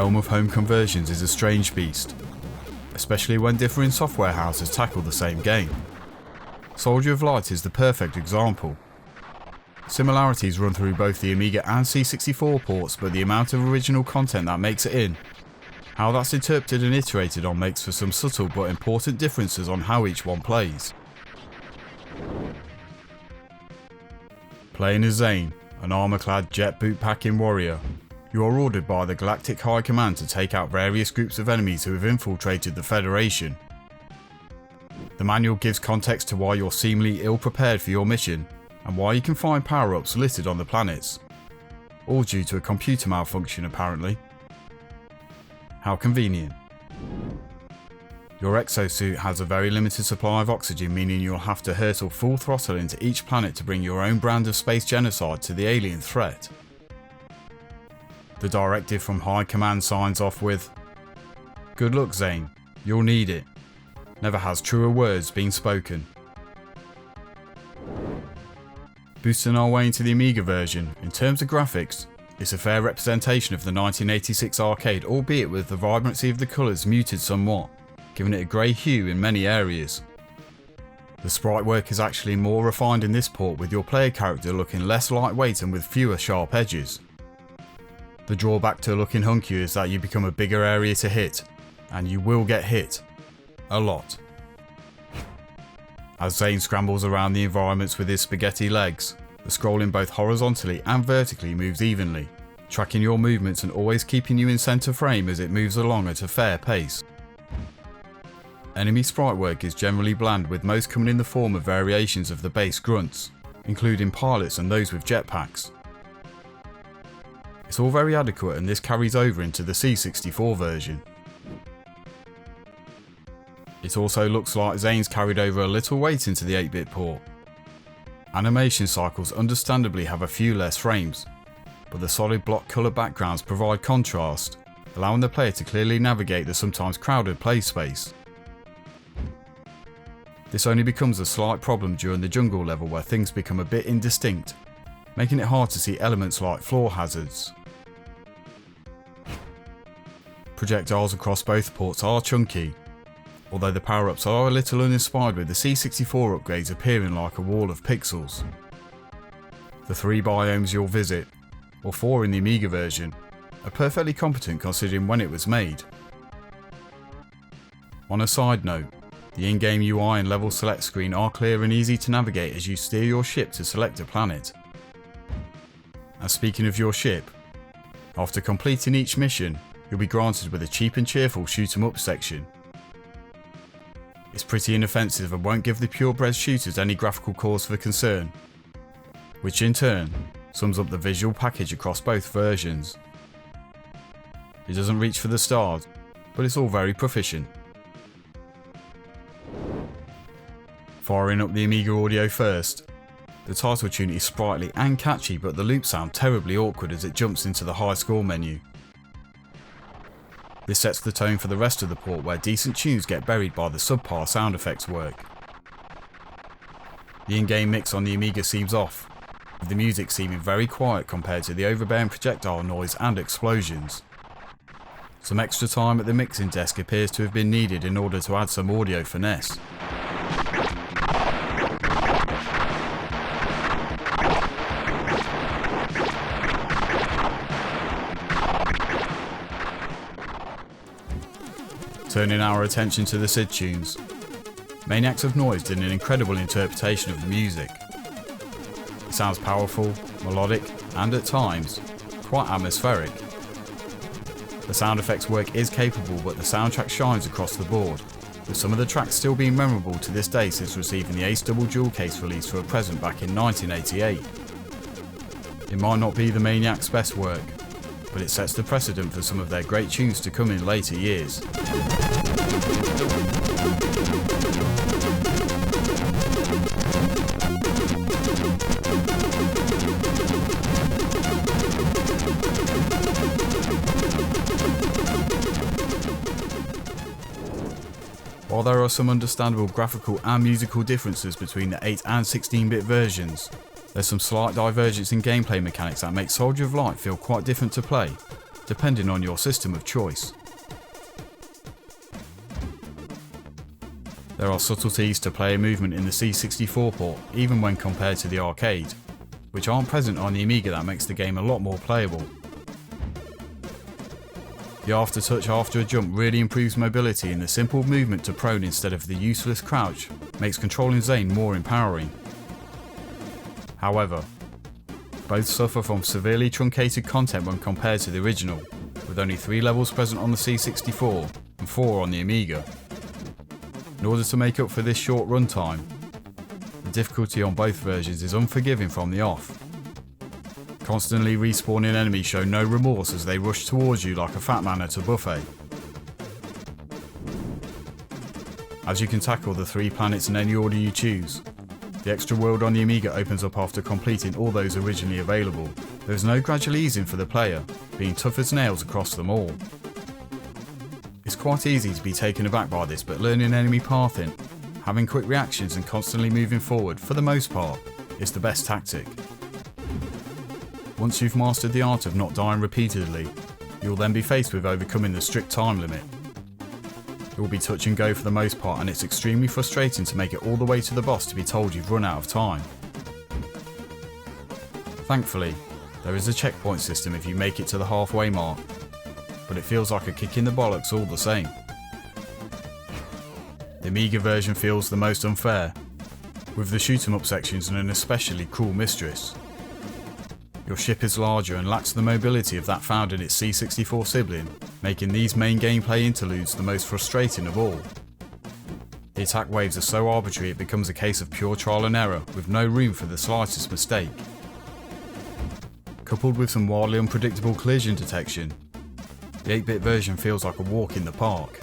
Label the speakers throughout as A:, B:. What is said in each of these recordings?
A: realm of home conversions is a strange beast, especially when differing software houses tackle the same game. Soldier of Light is the perfect example. Similarities run through both the Amiga and C64 ports, but the amount of original content that makes it in, how that's interpreted and iterated on, makes for some subtle but important differences on how each one plays. Playing as Xain, an armour-clad jet boot-packing warrior, you are ordered by the Galactic High Command to take out various groups of enemies who have infiltrated the Federation. The manual gives context to why you're seemingly ill-prepared for your mission, and why you can find power-ups littered on the planets. All due to a computer malfunction apparently. How convenient. Your exosuit has a very limited supply of oxygen, meaning you'll have to hurtle full throttle into each planet to bring your own brand of space genocide to the alien threat. The directive from High Command signs off with, "Good luck, Xain, you'll need it." Never has truer words been spoken. Boosting our way into the Amiga version, in terms of graphics, it's a fair representation of the 1986 arcade, albeit with the vibrancy of the colours muted somewhat, giving it a grey hue in many areas. The sprite work is actually more refined in this port, with your player character looking less lightweight and with fewer sharp edges. The drawback to looking hunkier is that you become a bigger area to hit, and you will get hit. A lot. As Xain scrambles around the environments with his spaghetti legs, the scrolling both horizontally and vertically moves evenly, tracking your movements and always keeping you in centre frame as it moves along at a fair pace. Enemy sprite work is generally bland, with most coming in the form of variations of the base grunts, including pilots and those with jetpacks. It's all very adequate, and this carries over into the C64 version. It also looks like Xain's carried over a little weight into the 8-bit port. Animation cycles understandably have a few less frames, but the solid block colour backgrounds provide contrast, allowing the player to clearly navigate the sometimes crowded play space. This only becomes a slight problem during the jungle level, where things become a bit indistinct, making it hard to see elements like floor hazards. Projectiles across both ports are chunky, although the power-ups are a little uninspired, with the C64 upgrades appearing like a wall of pixels. The 3 biomes you'll visit, or 4 in the Amiga version, are perfectly competent considering when it was made. On a side note, the in-game UI and level select screen are clear and easy to navigate as you steer your ship to select a planet. And speaking of your ship, after completing each mission, you'll be granted with a cheap and cheerful shoot 'em up section. It's pretty inoffensive and won't give the purebred shooters any graphical cause for concern, which in turn sums up the visual package across both versions. It doesn't reach for the stars, but it's all very proficient. Firing up the Amiga audio first, the title tune is sprightly and catchy, but the loops sound terribly awkward as it jumps into the high score menu. This sets the tone for the rest of the port, where decent tunes get buried by the subpar sound effects work. The in-game mix on the Amiga seems off, with the music seeming very quiet compared to the overbearing projectile noise and explosions. Some extra time at the mixing desk appears to have been needed in order to add some audio finesse. Turning our attention to the SID tunes, Maniacs of Noise did an incredible interpretation of the music. It sounds powerful, melodic, and at times, quite atmospheric. The sound effects work is capable, but the soundtrack shines across the board, with some of the tracks still being memorable to this day since receiving the Ace Double Jewel case release for a present back in 1988. It might not be the Maniacs' best work, but it sets the precedent for some of their great tunes to come in later years. While there are some understandable graphical and musical differences between the 8 and 16-bit versions, there's some slight divergence in gameplay mechanics that make Soldier of Light feel quite different to play, depending on your system of choice. There are subtleties to player movement in the C64 port, even when compared to the arcade, which aren't present on the Amiga, that makes the game a lot more playable. The aftertouch after a jump really improves mobility, and the simple movement to prone instead of the useless crouch makes controlling Xain more empowering. However, both suffer from severely truncated content when compared to the original, with only 3 levels present on the C64 and 4 on the Amiga. In order to make up for this short runtime, the difficulty on both versions is unforgiving from the off. Constantly respawning enemies show no remorse as they rush towards you like a fat man at a buffet. As you can tackle the 3 planets in any order you choose, the extra world on the Amiga opens up after completing all those originally available. There is no gradual easing for the player, being tough as nails across them all. It's quite easy to be taken aback by this, but learning enemy pathing, having quick reactions and constantly moving forward, for the most part, is the best tactic. Once you've mastered the art of not dying repeatedly, you'll then be faced with overcoming the strict time limit. It will be touch and go for the most part, and it's extremely frustrating to make it all the way to the boss to be told you've run out of time. Thankfully, there is a checkpoint system if you make it to the halfway mark, but it feels like a kick in the bollocks all the same. The Amiga version feels the most unfair, with the shoot 'em up sections and an especially cruel mistress. Your ship is larger and lacks the mobility of that found in its C64 sibling, making these main gameplay interludes the most frustrating of all. The attack waves are so arbitrary it becomes a case of pure trial and error, with no room for the slightest mistake. Coupled with some wildly unpredictable collision detection, the 8-bit version feels like a walk in the park.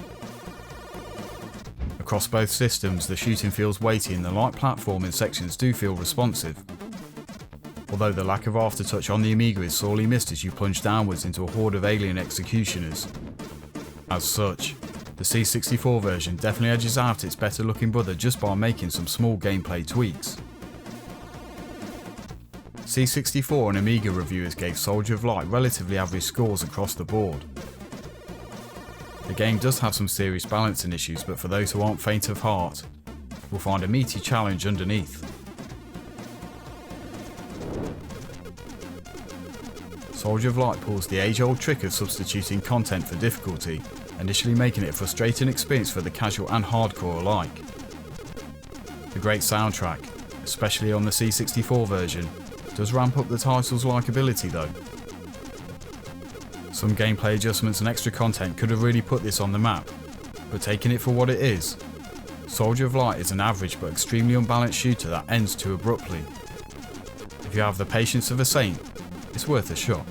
A: Across both systems, the shooting feels weighty and the light platforming sections do feel responsive. Although the lack of aftertouch on the Amiga is sorely missed as you plunge downwards into a horde of alien executioners. As such, the C64 version definitely edges out its better looking brother just by making some small gameplay tweaks. C64 and Amiga reviewers gave Soldier of Light relatively average scores across the board. The game does have some serious balancing issues, but for those who aren't faint of heart, will find a meaty challenge underneath. Soldier of Light pulls the age-old trick of substituting content for difficulty, initially making it a frustrating experience for the casual and hardcore alike. The great soundtrack, especially on the C64 version, does ramp up the title's likability though. Some gameplay adjustments and extra content could have really put this on the map, but taking it for what it is, Soldier of Light is an average but extremely unbalanced shooter that ends too abruptly. If you have the patience of a saint, it's worth a shot.